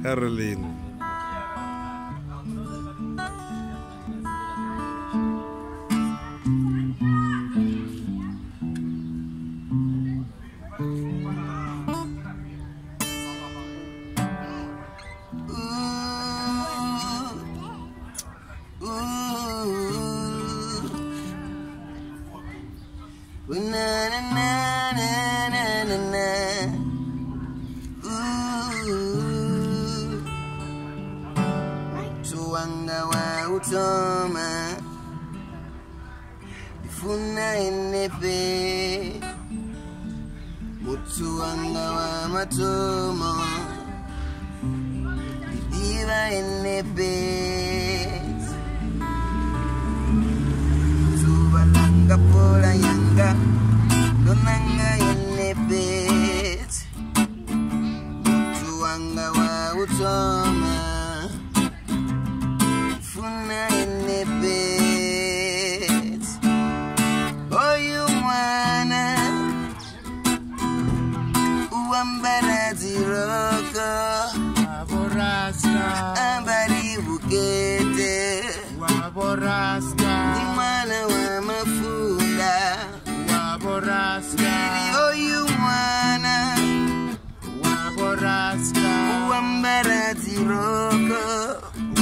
Caroline. Tuanga wa utoma ifuna enepe mutuanga wa matomo idiva enepe tubalanga pola yanga donanga enepe mutuanga wa utoma Ambari bukete Waborasta Dimana wa mafunda Waborasta Oyu mwana Waborasta Wambara ziroko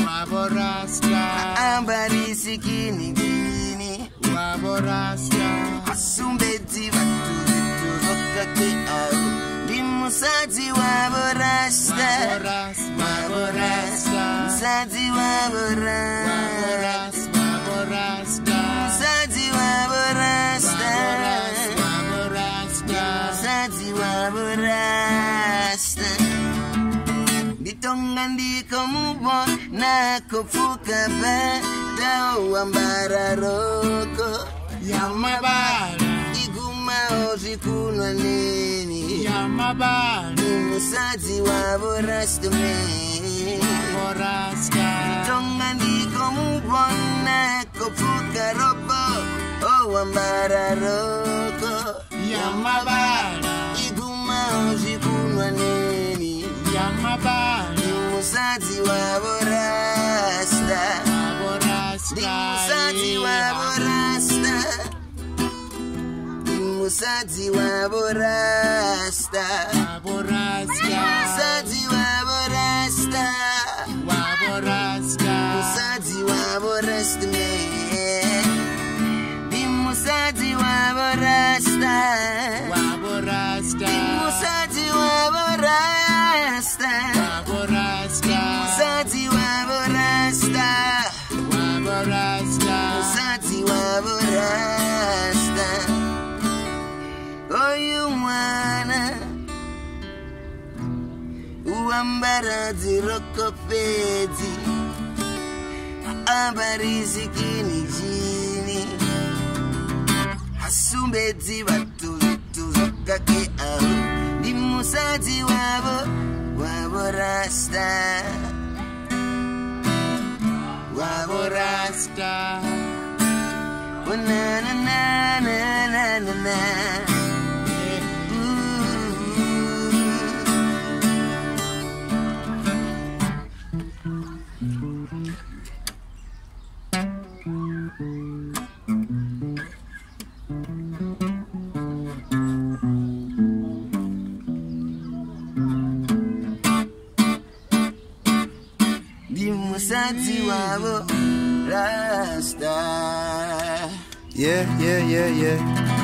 Waborasta Ambari sikini gini Waborasta Asumbeti vatu zitu zoka ke au Dimusati waborasta Waborasta Sati waborasta Waborasta Sati waborasta Waborasta Sati waborasta Ditonga ndiko mubo na kufuka ba Dao ambara roko Yamabara Iguma ojikunwa nini Yamabara Musati waborasta me Waborasta Tonga ndiko mubona kofuka robo O ambara roko Yamabara Iguma ojikunwa nini Yamabara Musati waborasta Waborasta Musati waborasta Musati waborasta Waborasta Musati waborasta Waborasta Musati waborasta me Musati waborasta Waborasta Musati waborasta Waborasta Musati waborasta Waborasta Musati waborasta Oyu mwana Uambara ziroko peti Ambari zikini jini Asumbeti batu zitu zoka ke au Dimusati waborasta Waborasta Na na na na na na na Dimusati wabo rasta Yeah.